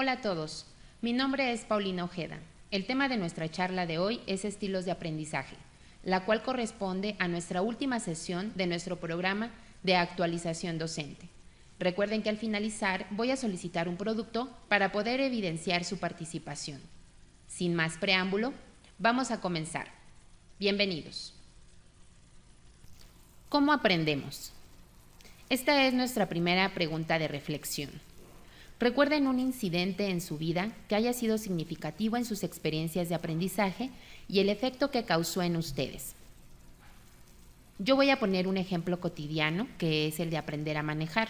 Hola a todos, mi nombre es Paulina Ojeda. El tema de nuestra charla de hoy es estilos de aprendizaje, la cual corresponde a nuestra última sesión de nuestro programa de actualización docente. Recuerden que al finalizar voy a solicitar un producto para poder evidenciar su participación. Sin más preámbulo, vamos a comenzar. Bienvenidos. ¿Cómo aprendemos? Esta es nuestra primera pregunta de reflexión. Recuerden un incidente en su vida que haya sido significativo en sus experiencias de aprendizaje y el efecto que causó en ustedes. Yo voy a poner un ejemplo cotidiano que es el de aprender a manejar.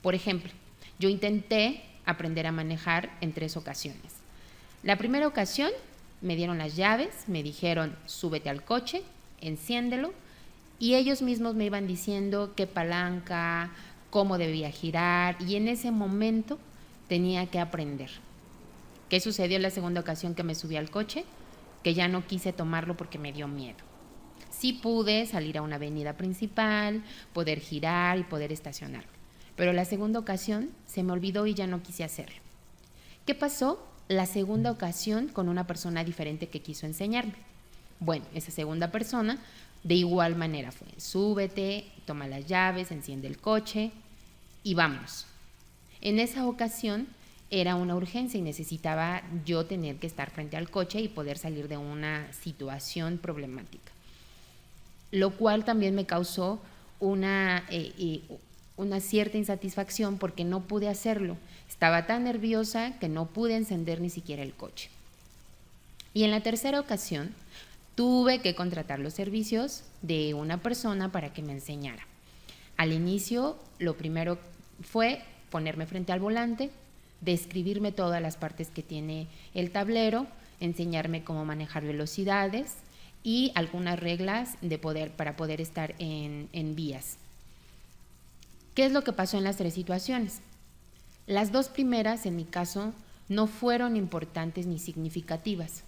Por ejemplo, yo intenté aprender a manejar en 3 ocasiones. La primera ocasión me dieron las llaves, me dijeron súbete al coche, enciéndelo y ellos mismos me iban diciendo qué palanca, cómo debía girar y en ese momento tenía que aprender. ¿Qué sucedió en la segunda ocasión que me subí al coche? Que ya no quise tomarlo porque me dio miedo. Sí pude salir a una avenida principal, poder girar y poder estacionar, pero la segunda ocasión se me olvidó y ya no quise hacerlo. ¿Qué pasó la segunda ocasión con una persona diferente que quiso enseñarme? Bueno, esa segunda persona de igual manera fue, súbete, toma las llaves, enciende el coche y vámonos. En esa ocasión era una urgencia y necesitaba yo tener que estar frente al coche y poder salir de una situación problemática, lo cual también me causó una cierta insatisfacción porque no pude hacerlo. Estaba tan nerviosa que no pude encender ni siquiera el coche. Y en la tercera ocasión tuve que contratar los servicios de una persona para que me enseñara. Al inicio, lo primero fue ponerme frente al volante, describirme todas las partes que tiene el tablero, enseñarme cómo manejar velocidades y algunas reglas para poder estar en vías. ¿Qué es lo que pasó en las 3 situaciones? Las 2 primeras, en mi caso, no fueron importantes ni significativas.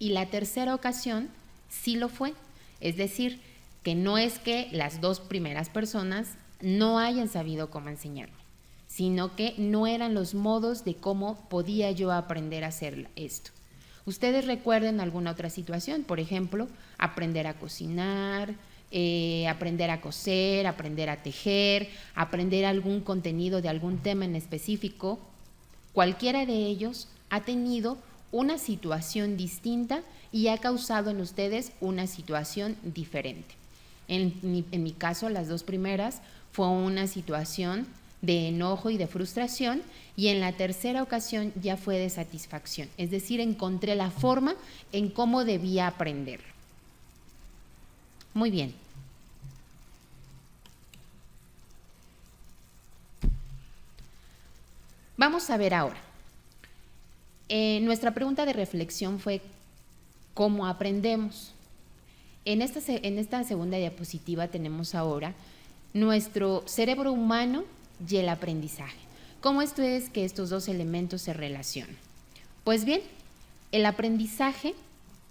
Y la tercera ocasión sí lo fue. Es decir, que no es que las 2 primeras personas no hayan sabido cómo enseñarme, sino que no eran los modos de cómo podía yo aprender a hacer esto. Ustedes recuerden alguna otra situación, por ejemplo, aprender a cocinar, aprender a coser, aprender a tejer, aprender algún contenido de algún tema en específico. Cualquiera de ellos ha tenido una situación distinta y ha causado en ustedes una situación diferente. En mi caso, las 2 primeras fue una situación de enojo y de frustración y en la tercera ocasión ya fue de satisfacción, es decir, encontré la forma en cómo debía aprender. Muy bien. Vamos a ver ahora. Nuestra pregunta de reflexión fue ¿cómo aprendemos? En esta segunda diapositiva tenemos ahora nuestro cerebro humano y el aprendizaje. ¿Cómo esto es que estos 2 elementos se relacionan? Pues bien, el aprendizaje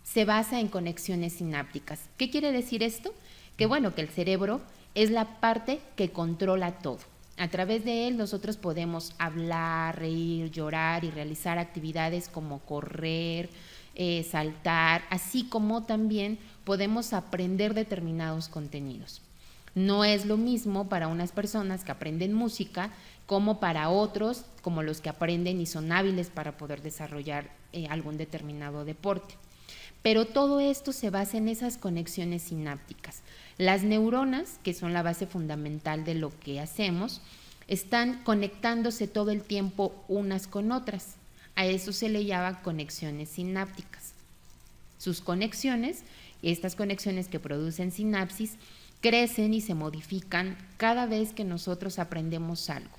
se basa en conexiones sinápticas. ¿Qué quiere decir esto? Que bueno, que el cerebro es la parte que controla todo. A través de él nosotros podemos hablar, reír, llorar y realizar actividades como correr, saltar, así como también podemos aprender determinados contenidos. No es lo mismo para unas personas que aprenden música como para otros, como los que aprenden y son hábiles para poder desarrollar algún determinado deporte. Pero todo esto se basa en esas conexiones sinápticas. Las neuronas, que son la base fundamental de lo que hacemos, están conectándose todo el tiempo unas con otras. A eso se le llama conexiones sinápticas. Sus conexiones, estas conexiones que producen sinapsis, crecen y se modifican cada vez que nosotros aprendemos algo.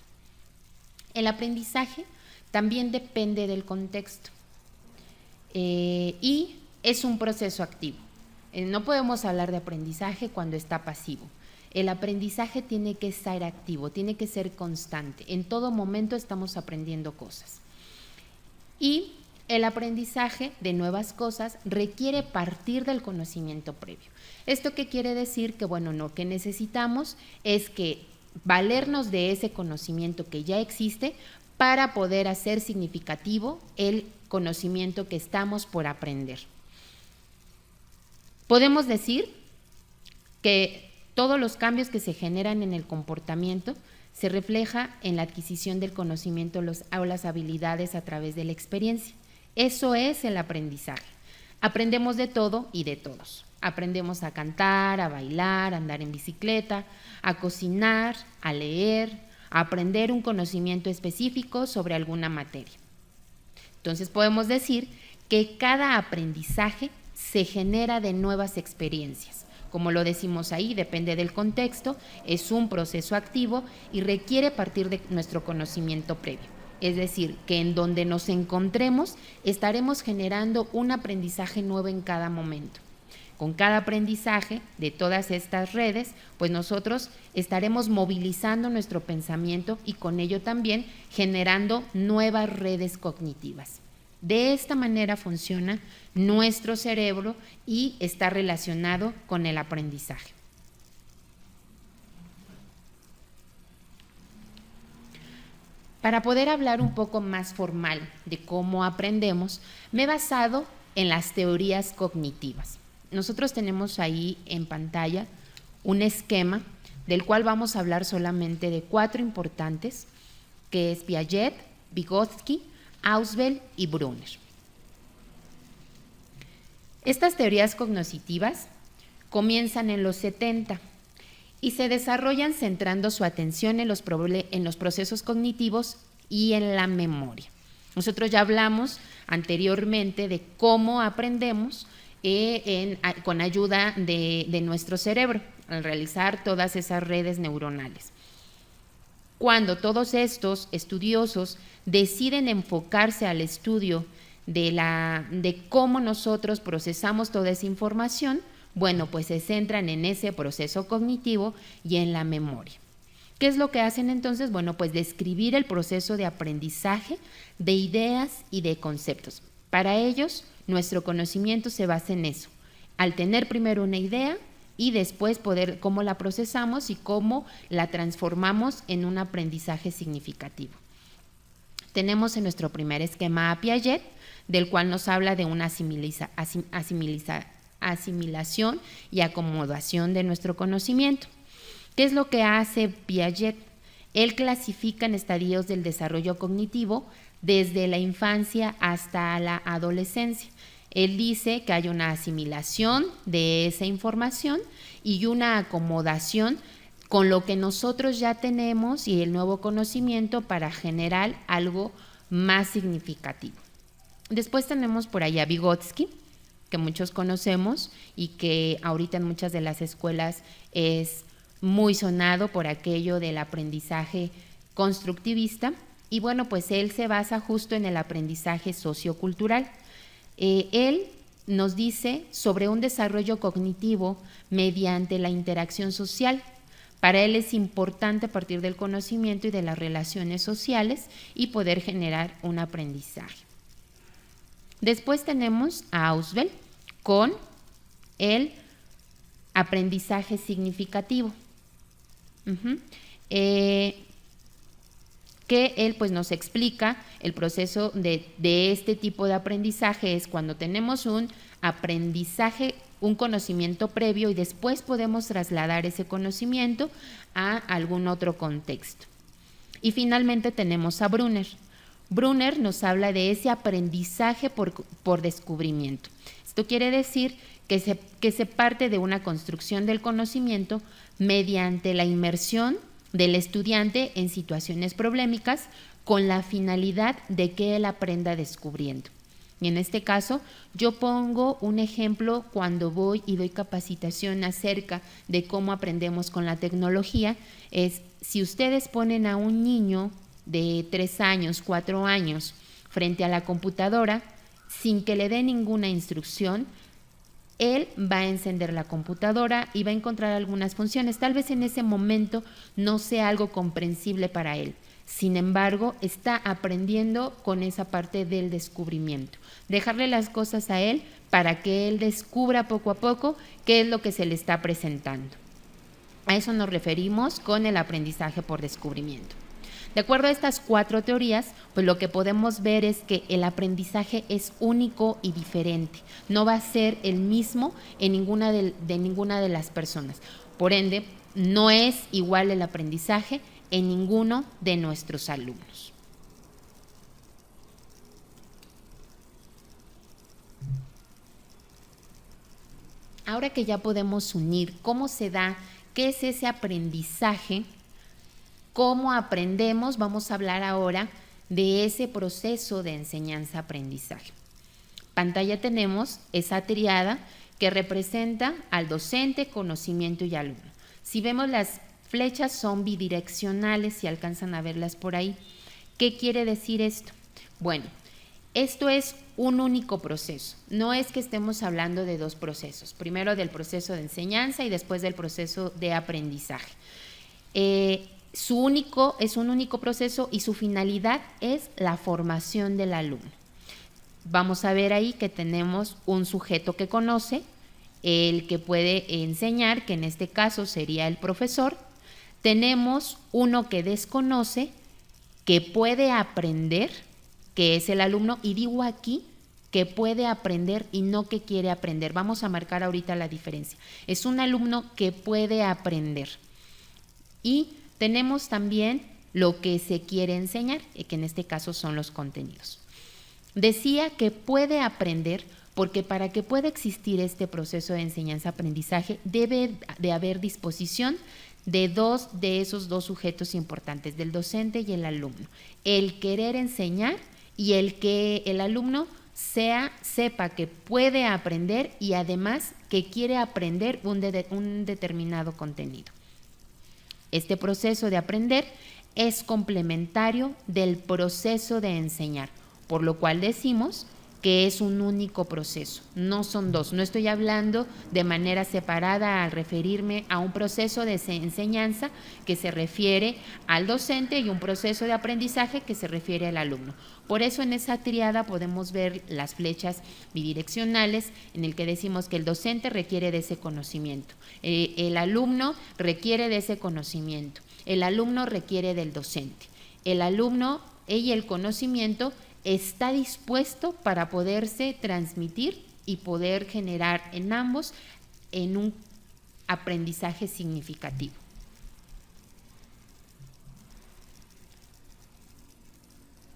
El aprendizaje también depende del contexto y es un proceso activo. No podemos hablar de aprendizaje cuando está pasivo. El aprendizaje tiene que estar activo, tiene que ser constante. En todo momento estamos aprendiendo cosas. Y el aprendizaje de nuevas cosas requiere partir del conocimiento previo. ¿Esto qué quiere decir? Que bueno, lo que necesitamos es que valernos de ese conocimiento que ya existe para poder hacer significativo el conocimiento que estamos por aprender. Podemos decir que todos los cambios que se generan en el comportamiento se refleja en la adquisición del conocimiento o las habilidades a través de la experiencia. Eso es el aprendizaje. Aprendemos de todo y de todos. Aprendemos a cantar, a bailar, a andar en bicicleta, a cocinar, a leer, a aprender un conocimiento específico sobre alguna materia. Entonces podemos decir que cada aprendizaje se genera de nuevas experiencias. Como lo decimos ahí, depende del contexto, es un proceso activo y requiere partir de nuestro conocimiento previo. Es decir, que en donde nos encontremos estaremos generando un aprendizaje nuevo en cada momento. Con cada aprendizaje de todas estas redes, pues nosotros estaremos movilizando nuestro pensamiento y con ello también generando nuevas redes cognitivas. De esta manera funciona nuestro cerebro y está relacionado con el aprendizaje. Para poder hablar un poco más formal de cómo aprendemos, me he basado en las teorías cognitivas. Nosotros tenemos ahí en pantalla un esquema del cual vamos a hablar solamente de 4 importantes, que es Piaget, Vygotsky, Ausubel y Brunner. Estas teorías cognitivas comienzan en los 70 y se desarrollan centrando su atención en los procesos cognitivos y en la memoria. Nosotros ya hablamos anteriormente de cómo aprendemos con ayuda de nuestro cerebro al realizar todas esas redes neuronales. Cuando todos estos estudiosos deciden enfocarse al estudio de cómo nosotros procesamos toda esa información, bueno, pues se centran en ese proceso cognitivo y en la memoria. ¿Qué es lo que hacen entonces? Bueno, pues describir el proceso de aprendizaje de ideas y de conceptos. Para ellos, nuestro conocimiento se basa en eso, al tener primero una idea y después poder cómo la procesamos y cómo la transformamos en un aprendizaje significativo. Tenemos en nuestro primer esquema a Piaget, del cual nos habla de una asimilación y acomodación de nuestro conocimiento. ¿Qué es lo que hace Piaget? Él clasifica en estadios del desarrollo cognitivo desde la infancia hasta la adolescencia. Él dice que hay una asimilación de esa información y una acomodación con lo que nosotros ya tenemos y el nuevo conocimiento para generar algo más significativo. Después tenemos por allá a Vygotsky, que muchos conocemos y que ahorita en muchas de las escuelas es muy sonado por aquello del aprendizaje constructivista. Y bueno, pues él se basa justo en el aprendizaje sociocultural. Él nos dice sobre un desarrollo cognitivo mediante la interacción social. Para él es importante partir del conocimiento y de las relaciones sociales y poder generar un aprendizaje. Después tenemos a Ausubel con el aprendizaje significativo. Que él pues nos explica el proceso de este tipo de aprendizaje es cuando tenemos un aprendizaje, un conocimiento previo y después podemos trasladar ese conocimiento a algún otro contexto. Y finalmente tenemos a Brunner. Brunner nos habla de ese aprendizaje por descubrimiento. Esto quiere decir que se parte de una construcción del conocimiento mediante la inmersión del estudiante en situaciones problemáticas con la finalidad de que él aprenda descubriendo. Y en este caso, yo pongo un ejemplo cuando voy y doy capacitación acerca de cómo aprendemos con la tecnología, es si ustedes ponen a un niño de 3 años, 4 años frente a la computadora sin que le dé ninguna instrucción, él va a encender la computadora y va a encontrar algunas funciones. Tal vez en ese momento no sea algo comprensible para él. Sin embargo, está aprendiendo con esa parte del descubrimiento. Dejarle las cosas a él para que él descubra poco a poco qué es lo que se le está presentando. A eso nos referimos con el aprendizaje por descubrimiento. De acuerdo a estas 4 teorías, pues lo que podemos ver es que el aprendizaje es único y diferente. No va a ser el mismo en ninguna de las personas. Por ende, no es igual el aprendizaje en ninguno de nuestros alumnos. Ahora que ya podemos unir cómo se da, qué es ese aprendizaje, cómo aprendemos, vamos a hablar ahora de ese proceso de enseñanza-aprendizaje. Pantalla tenemos esa triada que representa al docente, conocimiento y alumno. Si vemos, las flechas son bidireccionales, si alcanzan a verlas por ahí. ¿Qué quiere decir esto? Bueno, esto es un único proceso. No es que estemos hablando de 2 procesos. Primero del proceso de enseñanza y después del proceso de aprendizaje. Es un único proceso y su finalidad es la formación del alumno. Vamos a ver ahí que tenemos un sujeto que conoce, el que puede enseñar, que en este caso sería el profesor. Tenemos uno que desconoce, que puede aprender, que es el alumno, y digo aquí que puede aprender y no que quiere aprender. Vamos a marcar ahorita la diferencia. Es un alumno que puede aprender. Y tenemos también lo que se quiere enseñar, que en este caso son los contenidos. Decía que puede aprender porque para que pueda existir este proceso de enseñanza-aprendizaje debe de haber disposición de esos dos sujetos importantes, del docente y el alumno. El querer enseñar y el que el alumno sepa que puede aprender y además que quiere aprender un determinado contenido. Este proceso de aprender es complementario del proceso de enseñar, por lo cual decimos que es un único proceso, no son 2. No estoy hablando de manera separada al referirme a un proceso de enseñanza que se refiere al docente y un proceso de aprendizaje que se refiere al alumno. Por eso en esa triada podemos ver las flechas bidireccionales en el que decimos que el docente requiere de ese conocimiento, el alumno requiere de ese conocimiento, el alumno requiere del docente, el alumno y el conocimiento está dispuesto para poderse transmitir y poder generar en ambos en un aprendizaje significativo.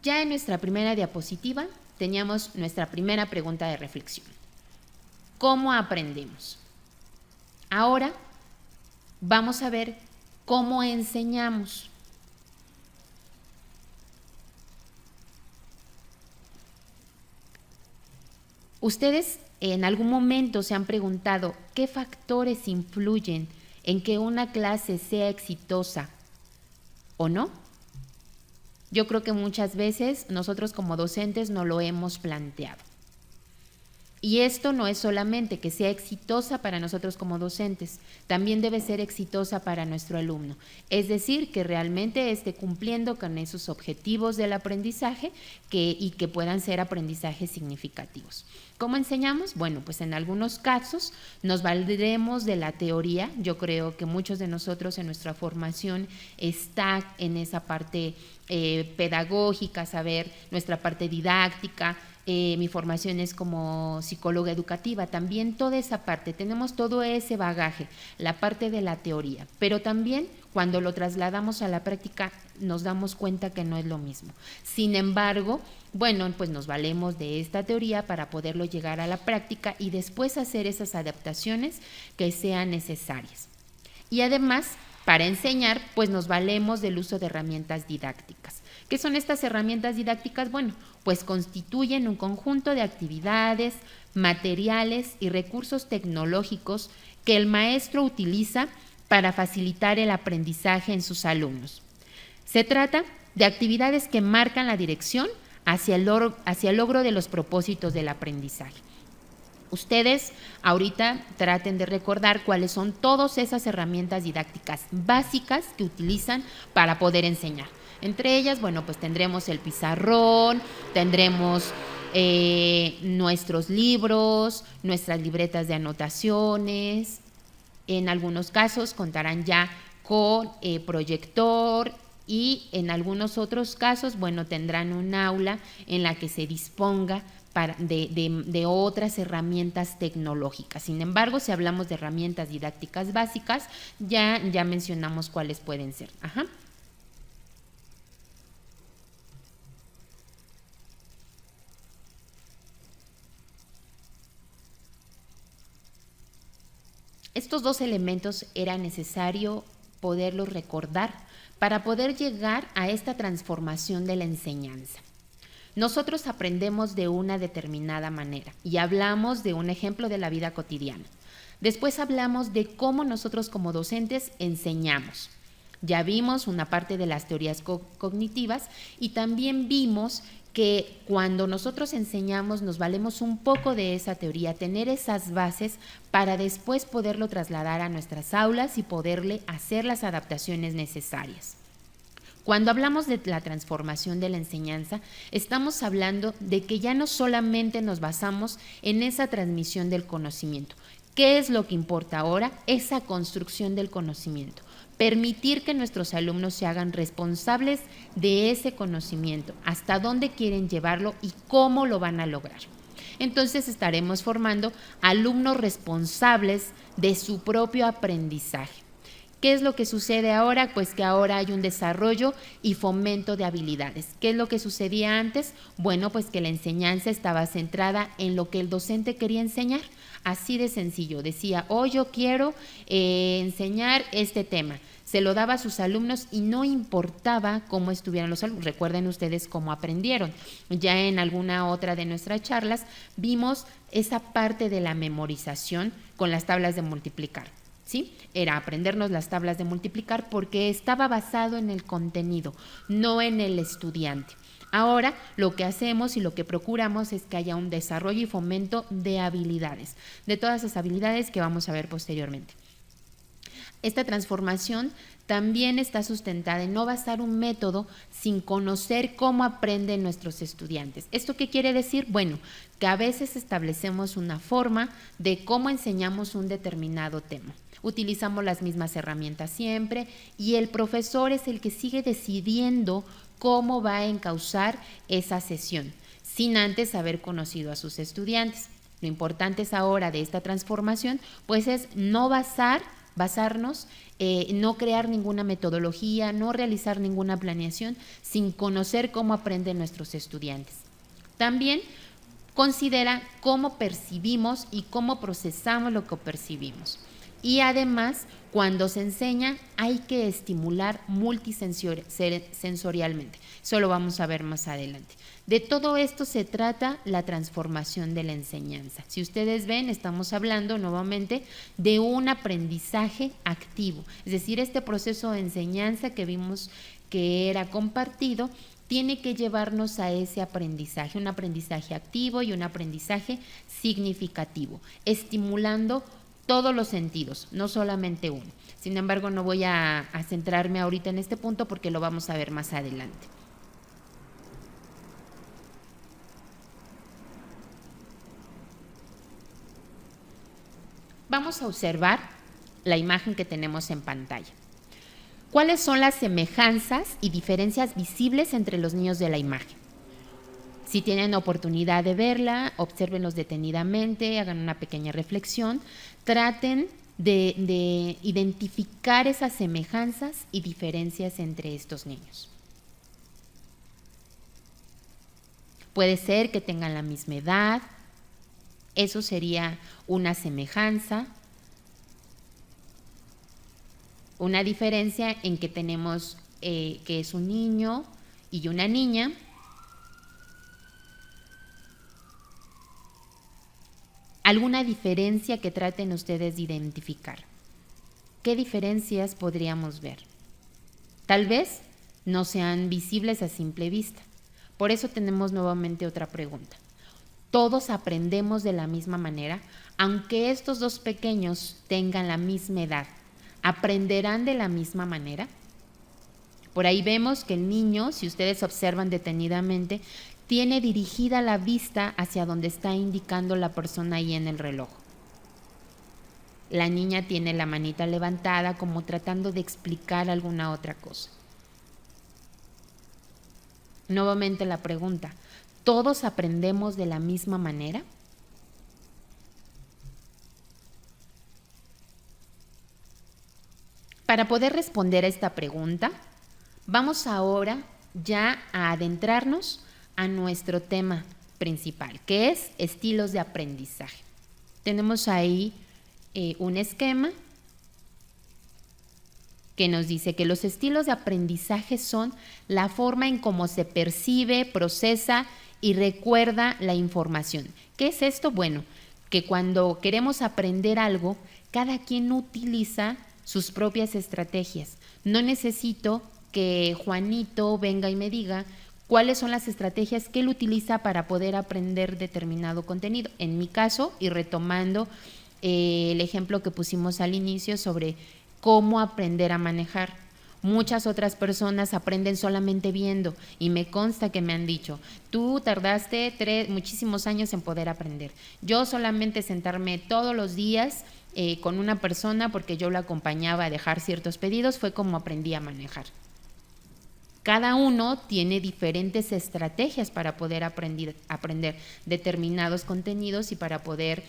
Ya en nuestra primera diapositiva teníamos nuestra primera pregunta de reflexión. ¿Cómo aprendemos? Ahora vamos a ver cómo enseñamos. ¿Ustedes en algún momento se han preguntado qué factores influyen en que una clase sea exitosa o no? Yo creo que muchas veces nosotros como docentes no lo hemos planteado. Y esto no es solamente que sea exitosa para nosotros como docentes, también debe ser exitosa para nuestro alumno. Es decir, que realmente esté cumpliendo con esos objetivos del aprendizaje y que puedan ser aprendizajes significativos. ¿Cómo enseñamos? Bueno, pues en algunos casos nos valdremos de la teoría. Yo creo que muchos de nosotros en nuestra formación está en esa parte pedagógica, saber nuestra parte didáctica. Mi formación es como psicóloga educativa, también toda esa parte, tenemos todo ese bagaje, la parte de la teoría, pero también cuando lo trasladamos a la práctica nos damos cuenta que no es lo mismo. Sin embargo, bueno, pues nos valemos de esta teoría para poderlo llegar a la práctica y después hacer esas adaptaciones que sean necesarias. Y además, para enseñar, pues nos valemos del uso de herramientas didácticas. ¿Qué son estas herramientas didácticas? Bueno, pues constituyen un conjunto de actividades, materiales y recursos tecnológicos que el maestro utiliza para facilitar el aprendizaje en sus alumnos. Se trata de actividades que marcan la dirección hacia el logro de los propósitos del aprendizaje. Ustedes ahorita traten de recordar cuáles son todas esas herramientas didácticas básicas que utilizan para poder enseñar. Entre ellas, bueno, pues tendremos el pizarrón, tendremos nuestros libros, nuestras libretas de anotaciones. En algunos casos contarán ya con proyector y en algunos otros casos, bueno, tendrán un aula en la que se disponga de otras herramientas tecnológicas. Sin embargo, si hablamos de herramientas didácticas básicas, ya mencionamos cuáles pueden ser. Ajá. Estos dos elementos era necesario poderlos recordar para poder llegar a esta transformación de la enseñanza. Nosotros aprendemos de una determinada manera y hablamos de un ejemplo de la vida cotidiana. Después hablamos de cómo nosotros como docentes enseñamos. Ya vimos una parte de las teorías cognitivas y también vimos que cuando nosotros enseñamos nos valemos un poco de esa teoría, tener esas bases para después poderlo trasladar a nuestras aulas y poderle hacer las adaptaciones necesarias. Cuando hablamos de la transformación de la enseñanza, estamos hablando de que ya no solamente nos basamos en esa transmisión del conocimiento. ¿Qué es lo que importa ahora? Esa construcción del conocimiento. Permitir que nuestros alumnos se hagan responsables de ese conocimiento, hasta dónde quieren llevarlo y cómo lo van a lograr. Entonces estaremos formando alumnos responsables de su propio aprendizaje. ¿Qué es lo que sucede ahora? Pues que ahora hay un desarrollo y fomento de habilidades. ¿Qué es lo que sucedía antes? Bueno, pues que la enseñanza estaba centrada en lo que el docente quería enseñar. Así de sencillo, decía, hoy yo quiero enseñar este tema. Se lo daba a sus alumnos y no importaba cómo estuvieran los alumnos. Recuerden ustedes cómo aprendieron. Ya en alguna otra de nuestras charlas vimos esa parte de la memorización con las tablas de multiplicar. ¿Sí? Era aprendernos las tablas de multiplicar porque estaba basado en el contenido, no en el estudiante. Ahora lo que hacemos y lo que procuramos es que haya un desarrollo y fomento de habilidades, de todas esas habilidades que vamos a ver posteriormente. Esta transformación también está sustentada en no basar un método sin conocer cómo aprenden nuestros estudiantes. ¿Esto qué quiere decir? Bueno, que a veces establecemos una forma de cómo enseñamos un determinado tema. Utilizamos las mismas herramientas siempre y el profesor es el que sigue decidiendo cómo va a encauzar esa sesión, sin antes haber conocido a sus estudiantes. Lo importante es ahora de esta transformación, pues es no basarnos, no crear ninguna metodología, no realizar ninguna planeación sin conocer cómo aprenden nuestros estudiantes. También considera cómo percibimos y cómo procesamos lo que percibimos. Y además, cuando se enseña, hay que estimular multisensorialmente. Eso lo vamos a ver más adelante. De todo esto se trata la transformación de la enseñanza. Si ustedes ven, estamos hablando nuevamente de un aprendizaje activo. Es decir, este proceso de enseñanza que vimos que era compartido, tiene que llevarnos a ese aprendizaje, un aprendizaje activo y un aprendizaje significativo, estimulando todos los sentidos, no solamente uno. Sin embargo, no voy a centrarme ahorita en este punto porque lo vamos a ver más adelante. Vamos a observar la imagen que tenemos en pantalla. ¿Cuáles son las semejanzas y diferencias visibles entre los niños de la imagen? Si tienen oportunidad de verla, obsérvenlos detenidamente, hagan una pequeña reflexión, traten de identificar esas semejanzas y diferencias entre estos niños. Puede ser que tengan la misma edad, eso sería una semejanza. Una diferencia en que tenemos que es un niño y una niña. ¿Alguna diferencia que traten ustedes de identificar? ¿Qué diferencias podríamos ver? Tal vez no sean visibles a simple vista. Por eso tenemos nuevamente otra pregunta. ¿Todos aprendemos de la misma manera? Aunque estos dos pequeños tengan la misma edad, ¿aprenderán de la misma manera? Por ahí vemos que el niño, si ustedes observan detenidamente, tiene dirigida la vista hacia donde está indicando la persona ahí en el reloj. La niña tiene la manita levantada como tratando de explicar alguna otra cosa. Nuevamente la pregunta, ¿todos aprendemos de la misma manera? Para poder responder a esta pregunta, vamos ahora ya a adentrarnos a nuestro tema principal, que es estilos de aprendizaje. Tenemos ahí un esquema que nos dice que los estilos de aprendizaje son la forma en cómo se percibe, procesa y recuerda la información. ¿Qué es esto? Bueno, que cuando queremos aprender algo, cada quien utiliza sus propias estrategias. No necesito que Juanito venga y me diga cuáles son las estrategias que él utiliza para poder aprender determinado contenido. En mi caso, y retomando el ejemplo que pusimos al inicio sobre cómo aprender a manejar. Muchas otras personas aprenden solamente viendo y me consta que me han dicho, tú tardaste muchísimos años en poder aprender. Yo solamente sentarme todos los días con una persona porque yo la acompañaba a dejar ciertos pedidos fue como aprendí a manejar. Cada uno tiene diferentes estrategias para poder aprender determinados contenidos y para poder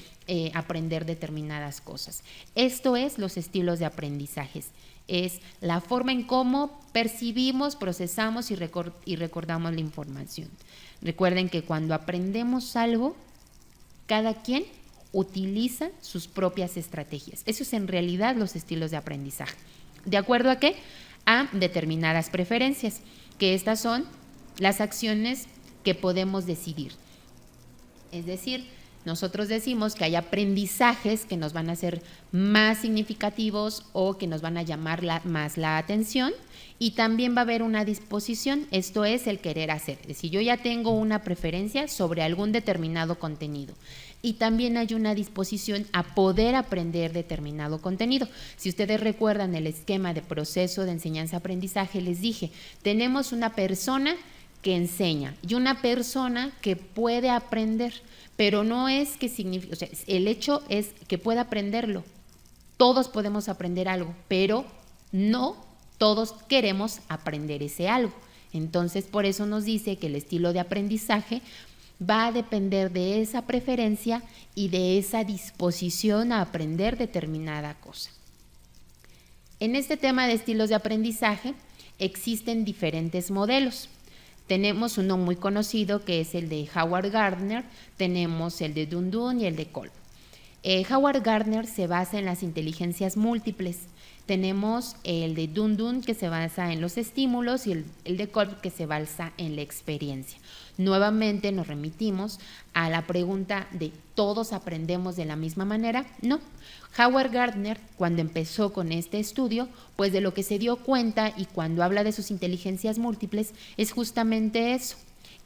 aprender determinadas cosas. Esto es los estilos de aprendizajes. Es la forma en cómo percibimos, procesamos y recordamos la información. Recuerden que cuando aprendemos algo, cada quien utiliza sus propias estrategias. Eso es en realidad los estilos de aprendizaje. ¿De acuerdo a qué? A determinadas preferencias, que estas son las acciones que podemos decidir. Es decir, nosotros decimos que hay aprendizajes que nos van a ser más significativos o que nos van a llamar más la atención y también va a haber una disposición, esto es el querer hacer. Es decir, yo ya tengo una preferencia sobre algún determinado contenido y también hay una disposición a poder aprender determinado contenido. Si ustedes recuerdan el esquema de proceso de enseñanza-aprendizaje, les dije, tenemos una persona que enseña y una persona que puede aprender, pero no es que signifique, o sea, el hecho es que pueda aprenderlo. Todos podemos aprender algo, pero no todos queremos aprender ese algo. Entonces, por eso nos dice que el estilo de aprendizaje va a depender de esa preferencia y de esa disposición a aprender determinada cosa. En este tema de estilos de aprendizaje existen diferentes modelos. Tenemos uno muy conocido que es el de Howard Gardner, tenemos el de Dundon y el de Kolb. Howard Gardner se basa en las inteligencias múltiples. Tenemos el de Dundon que se basa en los estímulos y el de Kolb que se basa en la experiencia. Nuevamente nos remitimos a la pregunta de ¿todos aprendemos de la misma manera? No. Howard Gardner, cuando empezó con este estudio, pues de lo que se dio cuenta y cuando habla de sus inteligencias múltiples es justamente eso,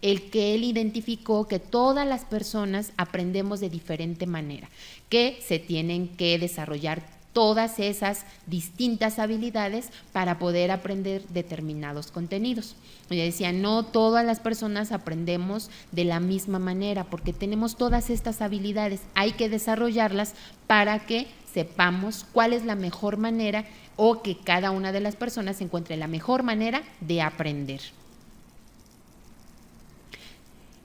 el que él identificó que todas las personas aprendemos de diferente manera, que se tienen que desarrollar todas esas distintas habilidades para poder aprender determinados contenidos. Yo decía, no todas las personas aprendemos de la misma manera porque tenemos todas estas habilidades, hay que desarrollarlas para que sepamos cuál es la mejor manera o que cada una de las personas encuentre la mejor manera de aprender.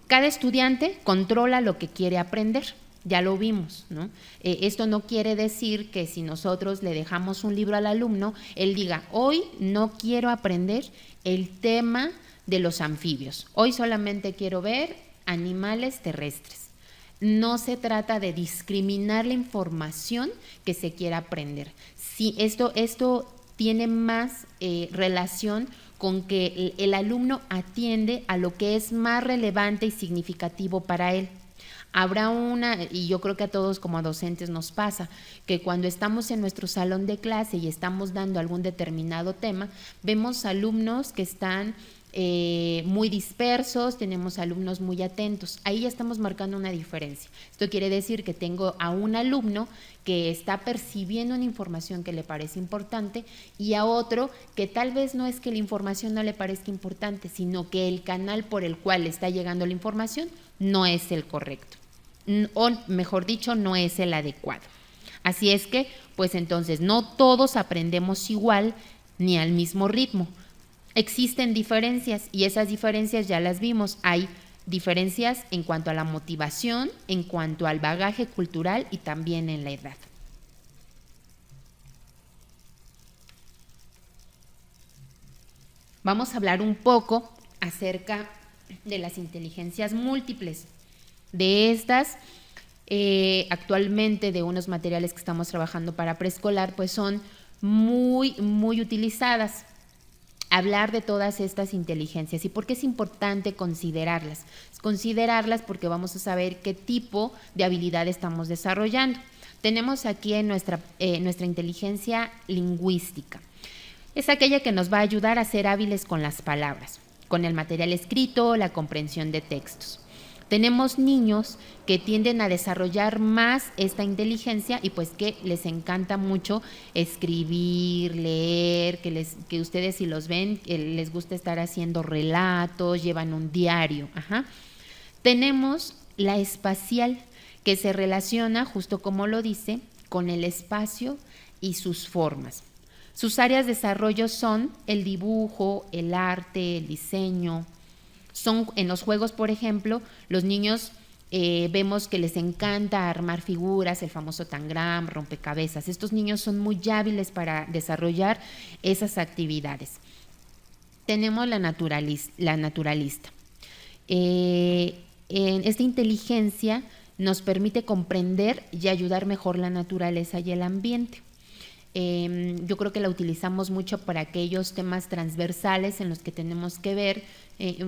Cada estudiante controla lo que quiere aprender. Ya lo vimos, ¿no? Esto no quiere decir que si nosotros le dejamos un libro al alumno, él diga, hoy no quiero aprender el tema de los anfibios, hoy solamente quiero ver animales terrestres. No se trata de discriminar la información que se quiera aprender. Sí, esto tiene más relación con que el alumno atiende a lo que es más relevante y significativo para él. Habrá y yo creo que a todos como docentes nos pasa, que cuando estamos en nuestro salón de clase y estamos dando algún determinado tema, vemos alumnos que están muy dispersos, tenemos alumnos muy atentos, ahí ya estamos marcando una diferencia. Esto quiere decir que tengo a un alumno que está percibiendo una información que le parece importante y a otro que tal vez no es que la información no le parezca importante, sino que el canal por el cual le está llegando la información no es el correcto, o mejor dicho, no es el adecuado. Así es que, pues entonces, no todos aprendemos igual ni al mismo ritmo. Existen diferencias y esas diferencias ya las vimos. Hay diferencias en cuanto a la motivación, en cuanto al bagaje cultural y también en la edad. Vamos a hablar un poco acerca de las inteligencias múltiples. De estas, actualmente de unos materiales que estamos trabajando para preescolar, pues son muy utilizadas. Hablar de todas estas inteligencias y por qué es importante considerarlas. Considerarlas porque vamos a saber qué tipo de habilidad estamos desarrollando. Tenemos aquí en nuestra inteligencia lingüística. Es aquella que nos va a ayudar a ser hábiles con las palabras, con el material escrito, la comprensión de textos. Tenemos niños que tienden a desarrollar más esta inteligencia y pues que les encanta mucho escribir, leer, que ustedes si los ven, les gusta estar haciendo relatos, llevan un diario. Tenemos la espacial, que se relaciona, justo como lo dice, con el espacio y sus formas. Sus áreas de desarrollo son el dibujo, el arte, el diseño. Son en los juegos, por ejemplo, los niños vemos que les encanta armar figuras, el famoso tangram, rompecabezas. Estos niños son muy hábiles para desarrollar esas actividades. Tenemos la naturalista. Esta inteligencia nos permite comprender y ayudar mejor la naturaleza y el ambiente. Yo creo que la utilizamos mucho para aquellos temas transversales en los que tenemos que ver.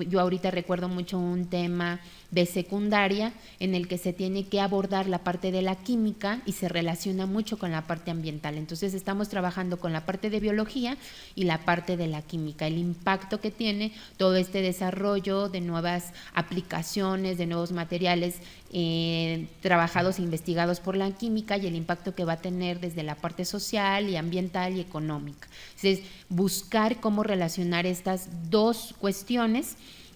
Yo ahorita recuerdo mucho un tema de secundaria en el que se tiene que abordar la parte de la química y se relaciona mucho con la parte ambiental. Entonces estamos trabajando con la parte de biología y la parte de la química, el impacto que tiene todo este desarrollo de nuevas aplicaciones, de nuevos materiales trabajados e investigados por la química y el impacto que va a tener desde la parte social y ambiental y económica. Entonces, buscar cómo relacionar estas dos cuestiones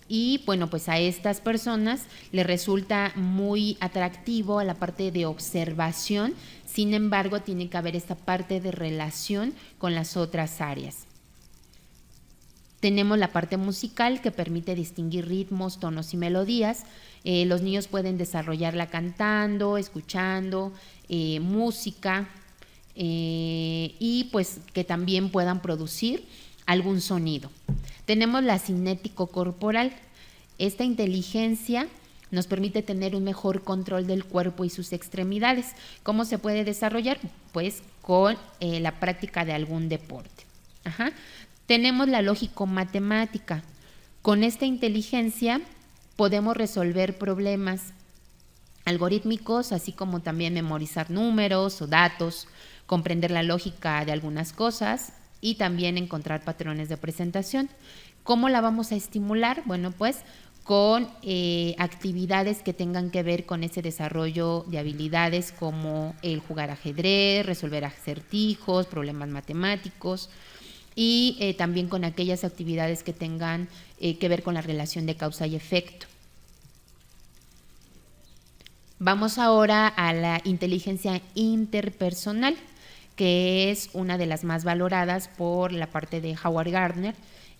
y bueno, pues a estas personas les resulta muy atractivo la parte de observación, sin embargo, tiene que haber esta parte de relación con las otras áreas. Tenemos la parte musical que permite distinguir ritmos, tonos y melodías. Los niños pueden desarrollarla cantando, escuchando música y pues que también puedan producir algún sonido. Tenemos la cinético corporal. Esta inteligencia nos permite tener un mejor control del cuerpo y sus extremidades. ¿Cómo se puede desarrollar? Pues con la práctica de algún deporte. Tenemos la lógico-matemática. Con esta inteligencia podemos resolver problemas algorítmicos, así como también memorizar números o datos, comprender la lógica de algunas cosas y también encontrar patrones de presentación. ¿Cómo la vamos a estimular? Bueno, pues con actividades que tengan que ver con ese desarrollo de habilidades como el jugar ajedrez, resolver acertijos, problemas matemáticos y también con aquellas actividades que tengan que ver con la relación de causa y efecto. Vamos ahora a la inteligencia interpersonal, que es una de las más valoradas por la parte de Howard Gardner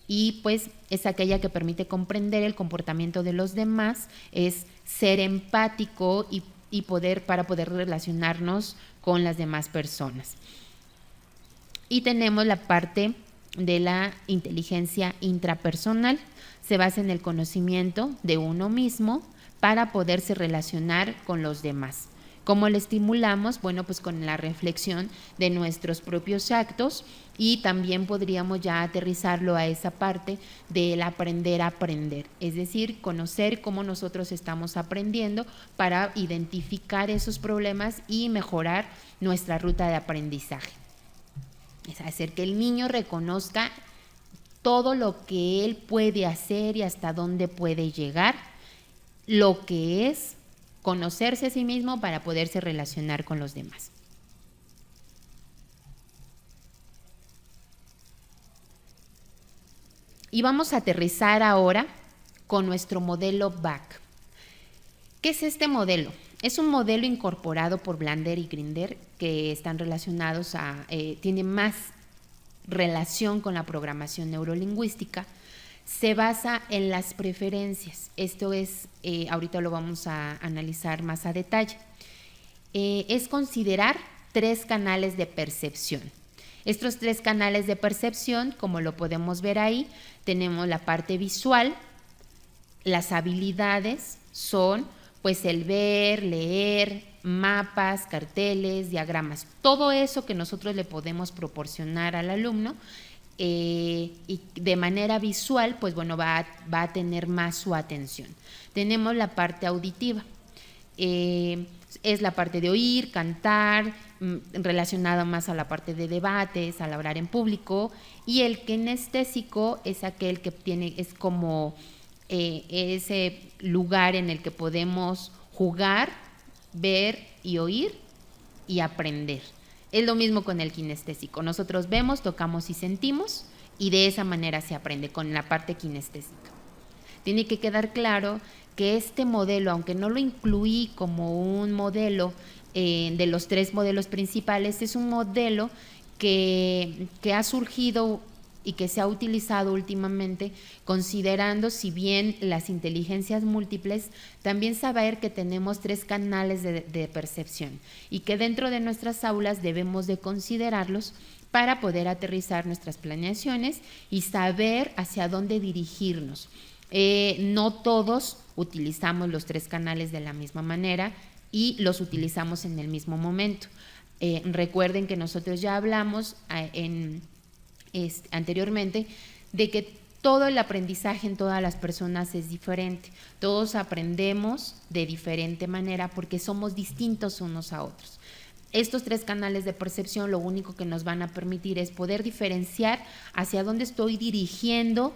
y pues es aquella que permite comprender el comportamiento de los demás, es ser empático y para poder relacionarnos con las demás personas. Y tenemos la parte de la inteligencia intrapersonal, se basa en el conocimiento de uno mismo para poderse relacionar con los demás. ¿Cómo le estimulamos? Bueno, pues con la reflexión de nuestros propios actos y también podríamos ya aterrizarlo a esa parte del aprender a aprender, es decir, conocer cómo nosotros estamos aprendiendo para identificar esos problemas y mejorar nuestra ruta de aprendizaje. Es hacer que el niño reconozca todo lo que él puede hacer y hasta dónde puede llegar, lo que es conocerse a sí mismo para poderse relacionar con los demás. Y vamos a aterrizar ahora con nuestro modelo BAC. ¿Qué es este modelo? Es un modelo incorporado por Blander y Grinder que están relacionados tiene más relación con la programación neurolingüística, se basa en las preferencias. Esto es, ahorita lo vamos a analizar más a detalle. Es considerar 3 canales de percepción. Estos 3 canales de percepción, como lo podemos ver ahí, tenemos la parte visual. Las habilidades son pues el ver, leer, mapas, carteles, diagramas, todo eso que nosotros le podemos proporcionar al alumno, y de manera visual, pues bueno, va a tener más su atención. Tenemos la parte auditiva, es la parte de oír, cantar, relacionada más a la parte de debates, al hablar en público, y el kinestésico es aquel que es como ese lugar en el que podemos jugar, ver y oír y aprender. Es lo mismo con el kinestésico. Nosotros vemos, tocamos y sentimos, y de esa manera se aprende con la parte kinestésica. Tiene que quedar claro que este modelo, aunque no lo incluí como un modelo de los 3 modelos principales, es un modelo que ha surgido y que se ha utilizado últimamente, considerando, si bien las inteligencias múltiples, también saber que tenemos 3 canales de percepción y que dentro de nuestras aulas debemos de considerarlos para poder aterrizar nuestras planeaciones y saber hacia dónde dirigirnos. No todos utilizamos los 3 canales de la misma manera y los utilizamos en el mismo momento. Recuerden que nosotros ya hablamos anteriormente de que todo el aprendizaje en todas las personas es diferente. Todos aprendemos de diferente manera porque somos distintos unos a otros. Estos 3 canales de percepción lo único que nos van a permitir es poder diferenciar hacia dónde estoy dirigiendo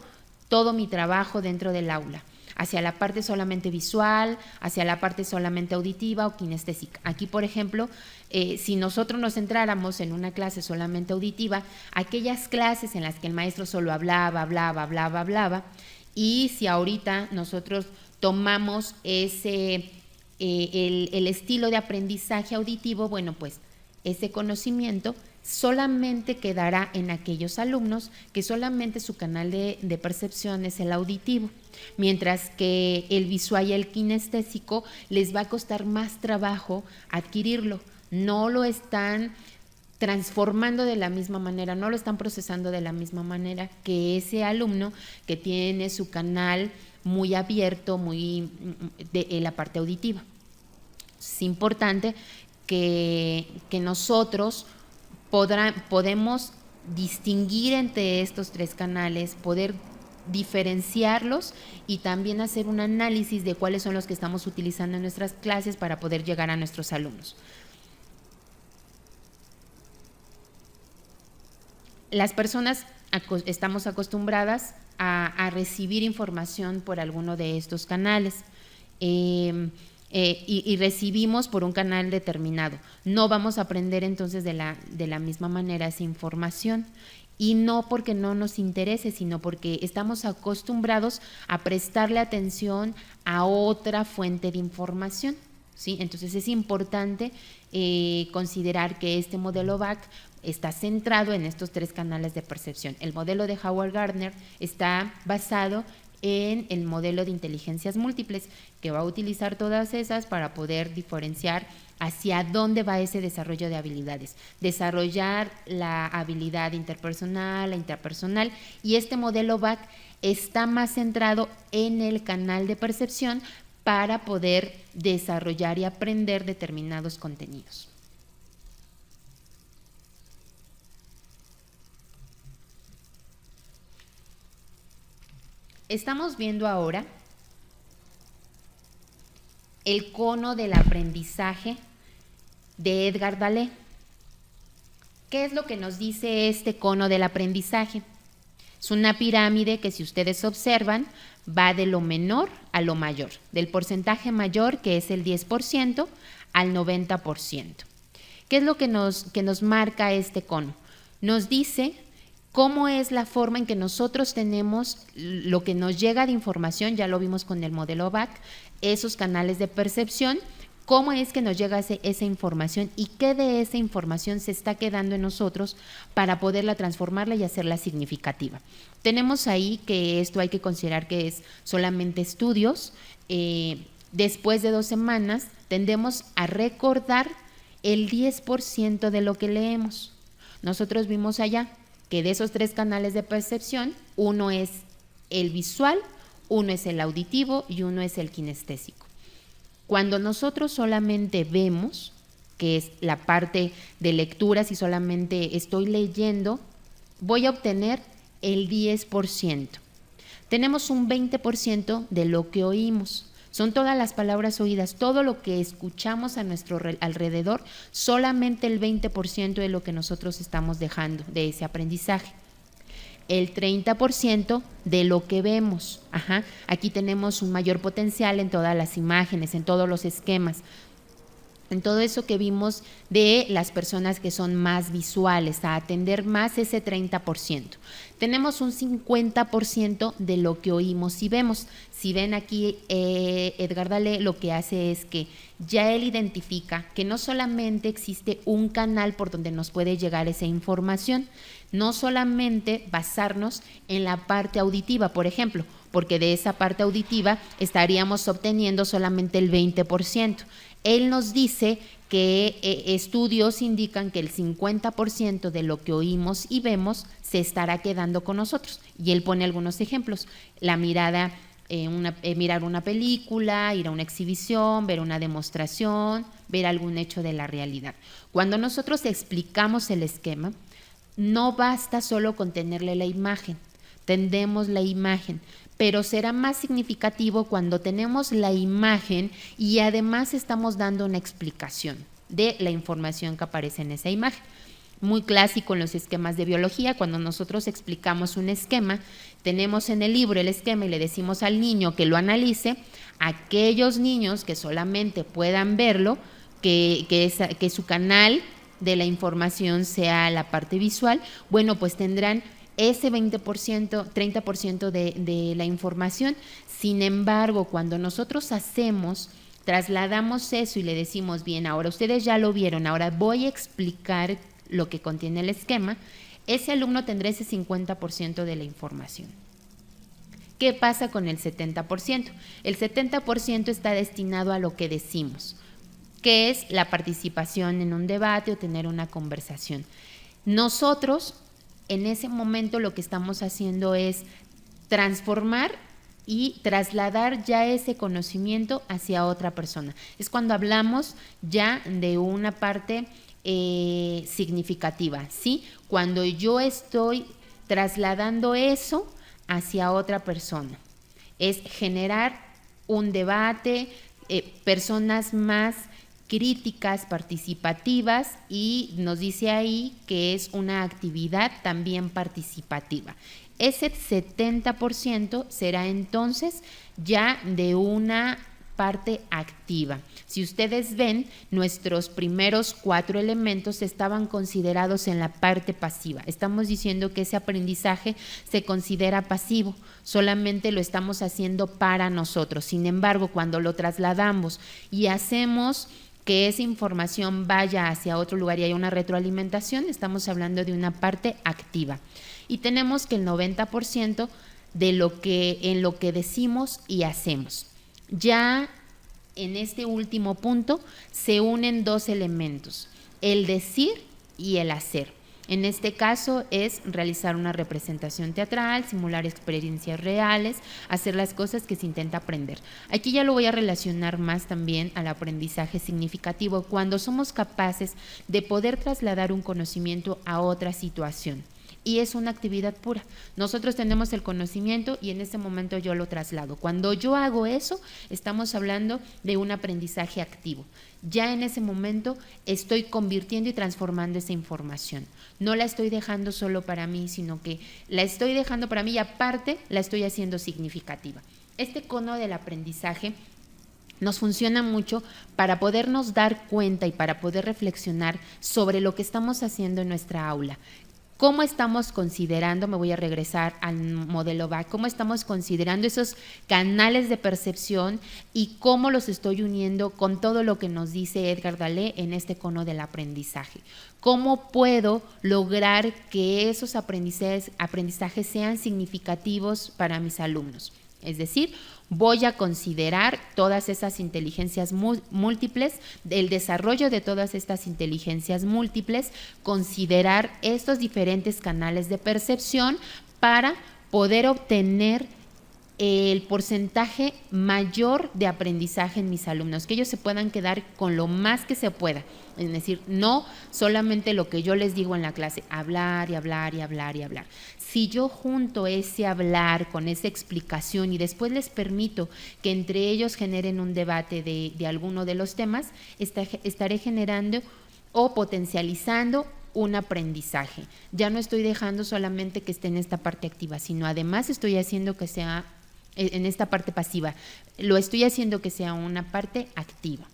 todo mi trabajo dentro del aula, hacia la parte solamente visual, hacia la parte solamente auditiva o kinestésica. Aquí, por ejemplo, si nosotros nos centráramos en una clase solamente auditiva, aquellas clases en las que el maestro solo hablaba, y si ahorita nosotros tomamos el estilo de aprendizaje auditivo, bueno, pues ese conocimiento solamente quedará en aquellos alumnos que solamente su canal de percepción es el auditivo, mientras que el visual y el kinestésico les va a costar más trabajo adquirirlo. No lo están transformando de la misma manera, no lo están procesando de la misma manera que ese alumno que tiene su canal muy abierto, muy en la parte auditiva. Es importante que nosotros podemos distinguir entre estos 3 canales, poder diferenciarlos y también hacer un análisis de cuáles son los que estamos utilizando en nuestras clases para poder llegar a nuestros alumnos. Las personas estamos acostumbradas a recibir información por alguno de estos canales. Y recibimos por un canal determinado. No vamos a aprender entonces de la misma manera esa información, y no porque no nos interese, sino porque estamos acostumbrados a prestarle atención a otra fuente de información, ¿sí? Entonces es importante considerar que este modelo BAC está centrado en estos 3 canales de percepción. El modelo de Howard Gardner está basado en el modelo de inteligencias múltiples, que va a utilizar todas esas para poder diferenciar hacia dónde va ese desarrollo de habilidades, desarrollar la habilidad interpersonal, la intrapersonal, y este modelo BAC está más centrado en el canal de percepción para poder desarrollar y aprender determinados contenidos. Estamos viendo ahora el cono del aprendizaje de Edgar Dallé. ¿Qué es lo que nos dice este cono del aprendizaje? Es una pirámide que, si ustedes observan, va de lo menor a lo mayor, del porcentaje mayor, que es el 10%, al 90%. ¿Qué es lo que nos marca este cono? Nos dice cómo es la forma en que nosotros tenemos lo que nos llega de información, ya lo vimos con el modelo BAC, esos canales de percepción, cómo es que nos llega esa información y qué de esa información se está quedando en nosotros para poderla transformarla y hacerla significativa. Tenemos ahí que esto hay que considerar que es solamente estudios. Después de 2 semanas tendemos a recordar el 10% de lo que leemos. Nosotros vimos allá que de esos 3 canales de percepción, uno es el visual, uno es el auditivo y uno es el kinestésico. Cuando nosotros solamente vemos, que es la parte de lectura, si solamente estoy leyendo, voy a obtener el 10%. Tenemos un 20% de lo que oímos. Son todas las palabras oídas, todo lo que escuchamos a nuestro alrededor, solamente el 20% de lo que nosotros estamos dejando de ese aprendizaje. El 30% de lo que vemos. Aquí tenemos un mayor potencial en todas las imágenes, en todos los esquemas, en todo eso que vimos de las personas que son más visuales, a atender más ese 30%. Tenemos un 50% de lo que oímos y vemos. Si ven aquí, Edgar Dale lo que hace es que ya él identifica que no solamente existe un canal por donde nos puede llegar esa información, no solamente basarnos en la parte auditiva, por ejemplo, porque de esa parte auditiva estaríamos obteniendo solamente el 20%. Él nos dice que estudios indican que el 50% de lo que oímos y vemos se estará quedando con nosotros. Y él pone algunos ejemplos. La mirada, mirar una película, ir a una exhibición, ver una demostración, ver algún hecho de la realidad. Cuando nosotros explicamos el esquema, no basta solo con tenerle la imagen, tendemos la imagen, pero será más significativo cuando tenemos la imagen y además estamos dando una explicación de la información que aparece en esa imagen. Muy clásico en los esquemas de biología, cuando nosotros explicamos un esquema, tenemos en el libro el esquema y le decimos al niño que lo analice. Aquellos niños que solamente puedan verlo, que su canal de la información sea la parte visual, bueno, pues tendrán ese 20%, 30% de la información. Sin embargo, cuando nosotros trasladamos eso y le decimos, bien, ahora ustedes ya lo vieron, ahora voy a explicar lo que contiene el esquema, ese alumno tendrá ese 50% de la información. ¿Qué pasa con el 70%? El 70% está destinado a lo que decimos, que es la participación en un debate o tener una conversación. Nosotros, en ese momento, lo que estamos haciendo es transformar y trasladar ya ese conocimiento hacia otra persona. Es cuando hablamos ya de una parte significativa, ¿sí? Cuando yo estoy trasladando eso hacia otra persona. Es generar un debate, personas más críticas, participativas, y nos dice ahí que es una actividad también participativa. Ese 70% será entonces ya de una parte activa. Si ustedes ven, nuestros primeros 4 elementos estaban considerados en la parte pasiva. Estamos diciendo que ese aprendizaje se considera pasivo, solamente lo estamos haciendo para nosotros. Sin embargo, cuando lo trasladamos y hacemos que esa información vaya hacia otro lugar y haya una retroalimentación, estamos hablando de una parte activa. Y tenemos que el 90% en lo que decimos y hacemos. Ya en este último punto se unen 2 elementos, el decir y el hacer. En este caso es realizar una representación teatral, simular experiencias reales, hacer las cosas que se intenta aprender. Aquí ya lo voy a relacionar más también al aprendizaje significativo, cuando somos capaces de poder trasladar un conocimiento a otra situación. Y es una actividad pura. Nosotros tenemos el conocimiento y en ese momento yo lo traslado. Cuando yo hago eso, estamos hablando de un aprendizaje activo. Ya en ese momento estoy convirtiendo y transformando esa información. No la estoy dejando solo para mí, sino que la estoy dejando para mí y aparte la estoy haciendo significativa. Este cono del aprendizaje nos funciona mucho para podernos dar cuenta y para poder reflexionar sobre lo que estamos haciendo en nuestra aula. ¿Cómo estamos considerando, me voy a regresar al modelo BAC, cómo estamos considerando esos canales de percepción y cómo los estoy uniendo con todo lo que nos dice Edgar Dallé en este cono del aprendizaje? ¿Cómo puedo lograr que esos aprendizajes sean significativos para mis alumnos? Es decir, voy a considerar todas esas inteligencias múltiples, el desarrollo de todas estas inteligencias múltiples, considerar estos diferentes canales de percepción para poder obtener el porcentaje mayor de aprendizaje en mis alumnos, que ellos se puedan quedar con lo más que se pueda. Es decir, no solamente lo que yo les digo en la clase, hablar y hablar y hablar y hablar. Si yo junto ese hablar con esa explicación y después les permito que entre ellos generen un debate de alguno de los temas, estaré generando o potencializando un aprendizaje. Ya no estoy dejando solamente que esté en esta parte activa, sino además estoy haciendo que sea en esta parte pasiva, lo estoy haciendo que sea una parte activa.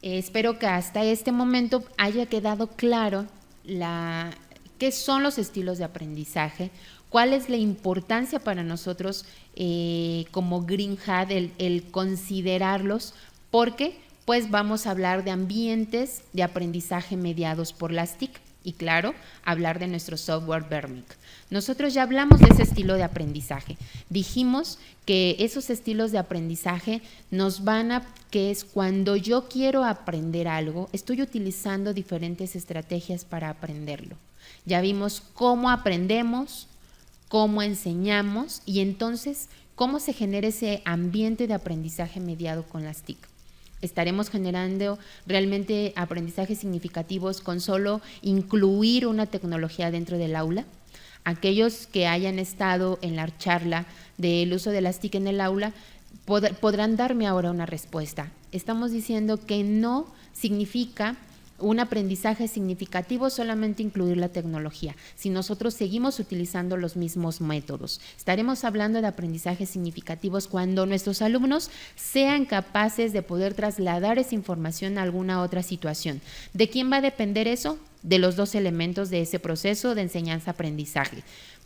Espero que hasta este momento haya quedado claro qué son los estilos de aprendizaje, cuál es la importancia para nosotros como Green Hat el considerarlos, porque pues vamos a hablar de ambientes de aprendizaje mediados por las TIC y claro, hablar de nuestro software Bermic. Nosotros ya hablamos de ese estilo de aprendizaje. Dijimos que esos estilos de aprendizaje que es cuando yo quiero aprender algo, estoy utilizando diferentes estrategias para aprenderlo. Ya vimos cómo aprendemos, cómo enseñamos y entonces cómo se genera ese ambiente de aprendizaje mediado con las TIC. Estaremos generando realmente aprendizajes significativos con solo incluir una tecnología dentro del aula. Aquellos que hayan estado en la charla del uso de las TIC en el aula podrán darme ahora una respuesta. Estamos diciendo que no significa un aprendizaje significativo solamente incluir la tecnología, si nosotros seguimos utilizando los mismos métodos. Estaremos hablando de aprendizajes significativos cuando nuestros alumnos sean capaces de poder trasladar esa información a alguna otra situación. ¿De quién va a depender eso? De los dos elementos de ese proceso de enseñanza-aprendizaje.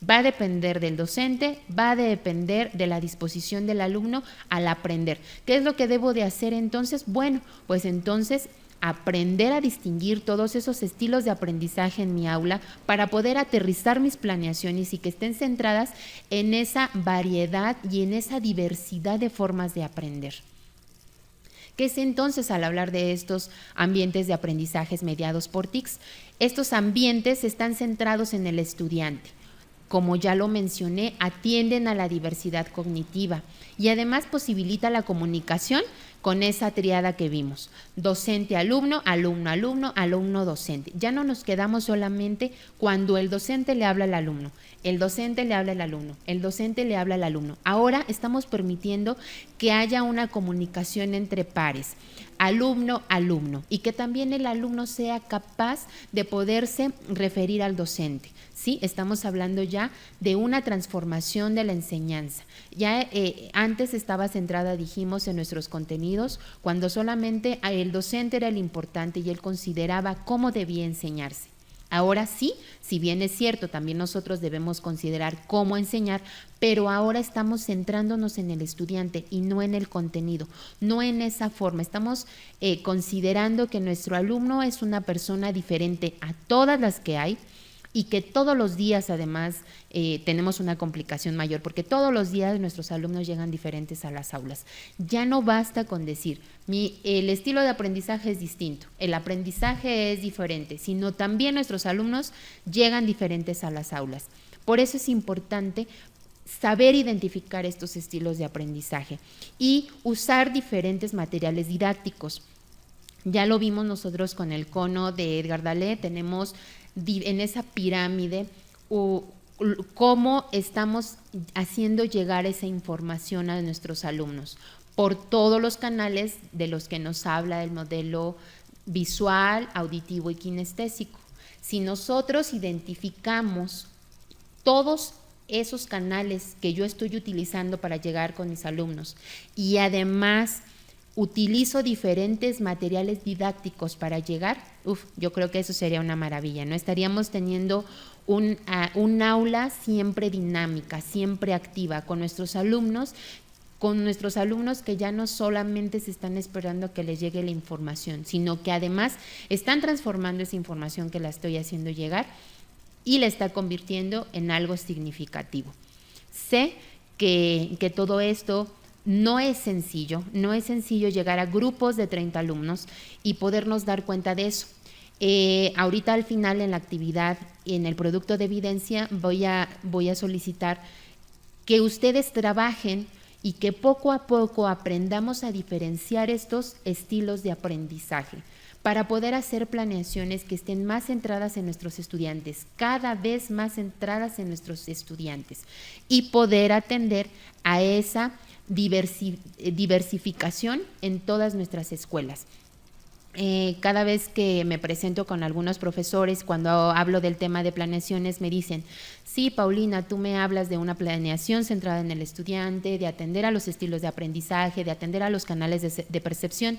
Va a depender del docente, va a depender de la disposición del alumno al aprender. ¿Qué es lo que debo de hacer entonces? Bueno, pues entonces aprender a distinguir todos esos estilos de aprendizaje en mi aula para poder aterrizar mis planeaciones y que estén centradas en esa variedad y en esa diversidad de formas de aprender. ¿Qué es entonces al hablar de estos ambientes de aprendizajes mediados por TICs? Estos ambientes están centrados en el estudiante. Como ya lo mencioné, atienden a la diversidad cognitiva y además posibilita la comunicación con esa triada que vimos, docente-alumno, alumno-alumno, alumno-docente. Ya no nos quedamos solamente cuando el docente le habla al alumno, el docente le habla al alumno, el docente le habla al alumno. Ahora estamos permitiendo que haya una comunicación entre pares, alumno-alumno, y que también el alumno sea capaz de poderse referir al docente. Sí, estamos hablando ya de una transformación de la enseñanza. Ya antes estaba centrada, dijimos, en nuestros contenidos, cuando solamente el docente era el importante y él consideraba cómo debía enseñarse. Ahora sí, si bien es cierto, también nosotros debemos considerar cómo enseñar, pero ahora estamos centrándonos en el estudiante y no en el contenido, no en esa forma. Estamos considerando que nuestro alumno es una persona diferente a todas las que hay, y que todos los días además tenemos una complicación mayor, porque todos los días nuestros alumnos llegan diferentes a las aulas. Ya no basta con decir, el estilo de aprendizaje es distinto, el aprendizaje es diferente, sino también nuestros alumnos llegan diferentes a las aulas. Por eso es importante saber identificar estos estilos de aprendizaje y usar diferentes materiales didácticos. Ya lo vimos nosotros con el cono de Edgar Dallé, tenemos en esa pirámide cómo estamos haciendo llegar esa información a nuestros alumnos por todos los canales de los que nos habla el modelo visual, auditivo y kinestésico. Si nosotros identificamos todos esos canales que yo estoy utilizando para llegar con mis alumnos y además utilizo diferentes materiales didácticos para llegar, yo creo que eso sería una maravilla, ¿no? Estaríamos teniendo un aula siempre dinámica, siempre activa con nuestros alumnos que ya no solamente se están esperando a que les llegue la información, sino que además están transformando esa información que la estoy haciendo llegar y la está convirtiendo en algo significativo. Sé que todo esto no es sencillo llegar a grupos de 30 alumnos y podernos dar cuenta de eso. Ahorita al final en la actividad, en el producto de evidencia, voy a solicitar que ustedes trabajen y que poco a poco aprendamos a diferenciar estos estilos de aprendizaje para poder hacer planeaciones que estén más centradas en nuestros estudiantes, cada vez más centradas en nuestros estudiantes y poder atender a esa diversificación en todas nuestras escuelas. Cada vez que me presento con algunos profesores, cuando hablo del tema de planeaciones, me dicen, sí, Paulina, tú me hablas de una planeación centrada en el estudiante, de atender a los estilos de aprendizaje, de atender a los canales de percepción,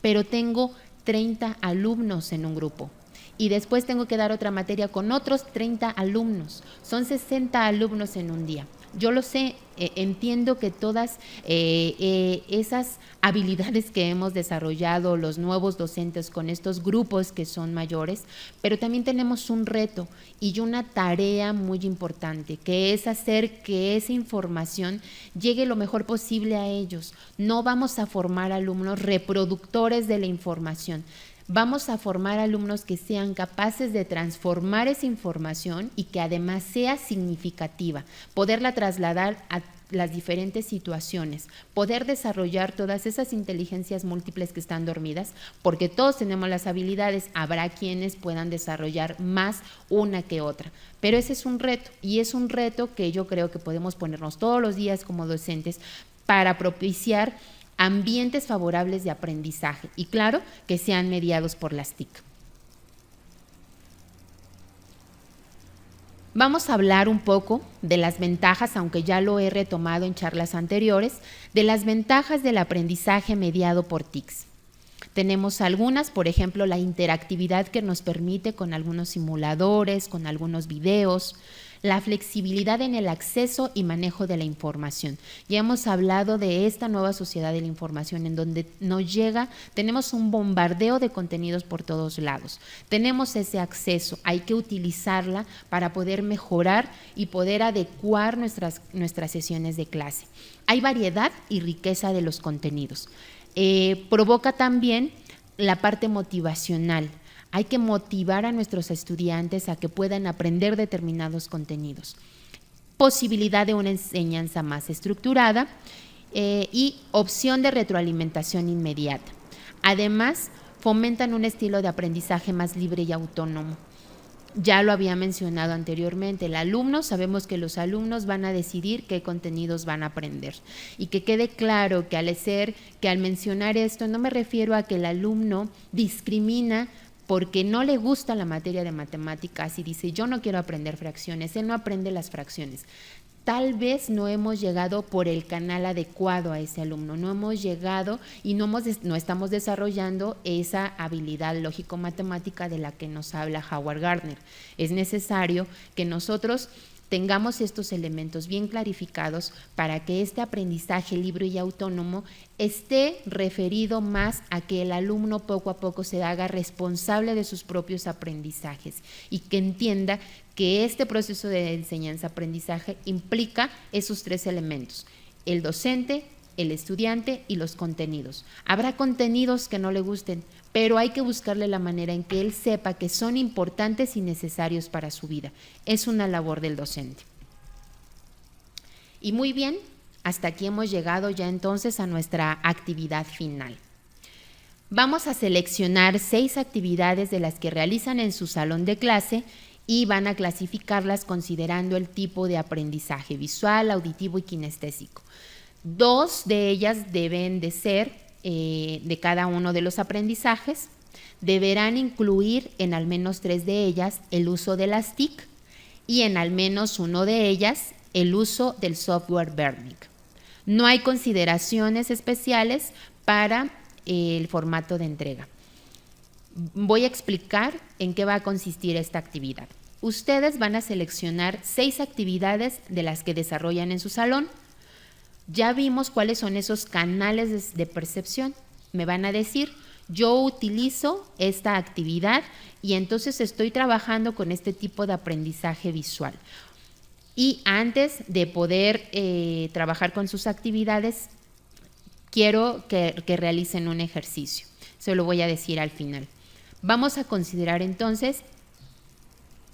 pero tengo 30 alumnos en un grupo y después tengo que dar otra materia con otros 30 alumnos, son 60 alumnos en un día. Yo lo sé, entiendo que todas esas habilidades que hemos desarrollado los nuevos docentes con estos grupos que son mayores, pero también tenemos un reto y una tarea muy importante, que es hacer que esa información llegue lo mejor posible a ellos. No vamos a formar alumnos reproductores de la información. Vamos a formar alumnos que sean capaces de transformar esa información y que además sea significativa, poderla trasladar a las diferentes situaciones, poder desarrollar todas esas inteligencias múltiples que están dormidas, porque todos tenemos las habilidades, habrá quienes puedan desarrollar más una que otra, pero ese es un reto y es un reto que yo creo que podemos ponernos todos los días como docentes para propiciar ambientes favorables de aprendizaje y claro, que sean mediados por las TIC. Vamos a hablar un poco de las ventajas, aunque ya lo he retomado en charlas anteriores, de las ventajas del aprendizaje mediado por TICs. Tenemos algunas, por ejemplo, la interactividad que nos permite con algunos simuladores, con algunos videos, la flexibilidad en el acceso y manejo de la información. Ya hemos hablado de esta nueva sociedad de la información en donde nos llega, tenemos un bombardeo de contenidos por todos lados. Tenemos ese acceso, hay que utilizarla para poder mejorar y poder adecuar nuestras sesiones de clase. Hay variedad y riqueza de los contenidos. Provoca también la parte motivacional. Hay que motivar a nuestros estudiantes a que puedan aprender determinados contenidos. Posibilidad de una enseñanza más estructurada y opción de retroalimentación inmediata. Además, fomentan un estilo de aprendizaje más libre y autónomo. Ya lo había mencionado anteriormente, sabemos que los alumnos van a decidir qué contenidos van a aprender y que quede claro que al mencionar esto no me refiero a que el alumno discrimina porque no le gusta la materia de matemáticas y dice yo no quiero aprender fracciones, él no aprende las fracciones. Tal vez no hemos llegado por el canal adecuado a ese alumno, no hemos llegado y no estamos desarrollando esa habilidad lógico-matemática de la que nos habla Howard Gardner. Es necesario que nosotros tengamos estos elementos bien clarificados para que este aprendizaje libre y autónomo esté referido más a que el alumno poco a poco se haga responsable de sus propios aprendizajes y que entienda que este proceso de enseñanza-aprendizaje implica esos tres elementos: el docente, el estudiante y los contenidos. Habrá contenidos que no le gusten, pero hay que buscarle la manera en que él sepa que son importantes y necesarios para su vida. Es una labor del docente. Y muy bien, hasta aquí hemos llegado ya entonces a nuestra actividad final. Vamos a seleccionar 6 actividades de las que realizan en su salón de clase y van a clasificarlas considerando el tipo de aprendizaje visual, auditivo y kinestésico. 2 de ellas deben de ser de cada uno de los aprendizajes. Deberán incluir en al menos 3 de ellas el uso de las TIC y en al menos 1 de ellas el uso del software Berning. No hay consideraciones especiales para el formato de entrega. Voy a explicar en qué va a consistir esta actividad. Ustedes van a seleccionar 6 actividades de las que desarrollan en su salón. Ya vimos cuáles son esos canales de percepción. Me van a decir, yo utilizo esta actividad y entonces estoy trabajando con este tipo de aprendizaje visual. Y antes de poder trabajar con sus actividades, quiero que realicen un ejercicio. Se lo voy a decir al final. Vamos a considerar entonces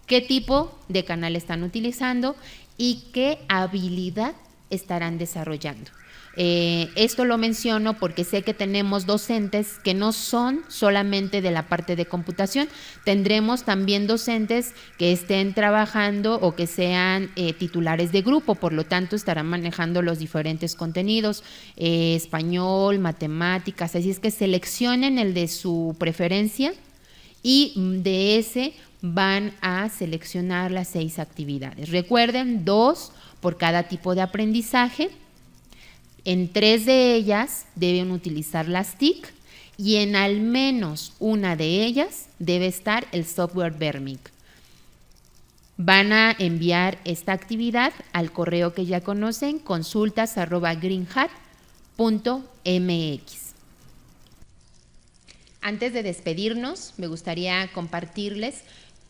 qué tipo de canal están utilizando y qué habilidad estarán desarrollando. Esto lo menciono porque sé que tenemos docentes que no son solamente de la parte de computación, tendremos también docentes que estén trabajando o que sean titulares de grupo, por lo tanto estarán manejando los diferentes contenidos, español, matemáticas, así es que seleccionen el de su preferencia y de ese van a seleccionar las 6 actividades. Recuerden, 2 por cada tipo de aprendizaje. En 3 de ellas deben utilizar las TIC y en al menos una de ellas debe estar el software Vermic. Van a enviar esta actividad al correo que ya conocen, consultas@greenhat.mx. Antes de despedirnos, me gustaría compartirles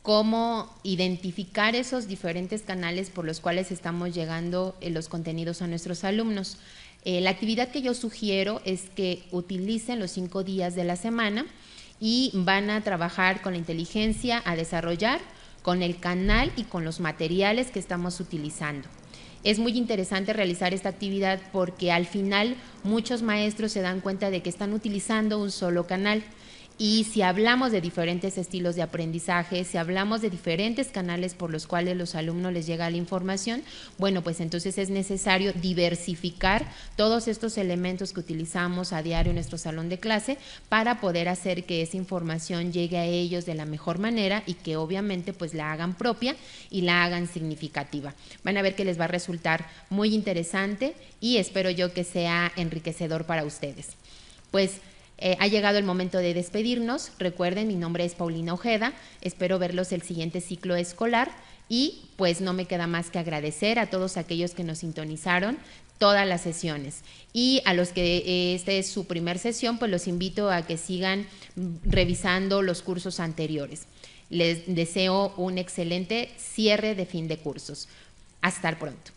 cómo identificar esos diferentes canales por los cuales estamos llegando los contenidos a nuestros alumnos. La actividad que yo sugiero es que utilicen los 5 días de la semana y van a trabajar con la inteligencia a desarrollar, con el canal y con los materiales que estamos utilizando. Es muy interesante realizar esta actividad porque al final muchos maestros se dan cuenta de que están utilizando un solo canal. Y si hablamos de diferentes estilos de aprendizaje, si hablamos de diferentes canales por los cuales los alumnos les llega la información, bueno, pues entonces es necesario diversificar todos estos elementos que utilizamos a diario en nuestro salón de clase para poder hacer que esa información llegue a ellos de la mejor manera y que obviamente pues la hagan propia y la hagan significativa. Van a ver que les va a resultar muy interesante y espero yo que sea enriquecedor para ustedes. Pues ha llegado el momento de despedirnos. Recuerden, mi nombre es Paulina Ojeda. Espero verlos el siguiente ciclo escolar y pues no me queda más que agradecer a todos aquellos que nos sintonizaron todas las sesiones. Y a los que esta es su primer sesión, pues los invito a que sigan revisando los cursos anteriores. Les deseo un excelente cierre de fin de cursos. Hasta pronto.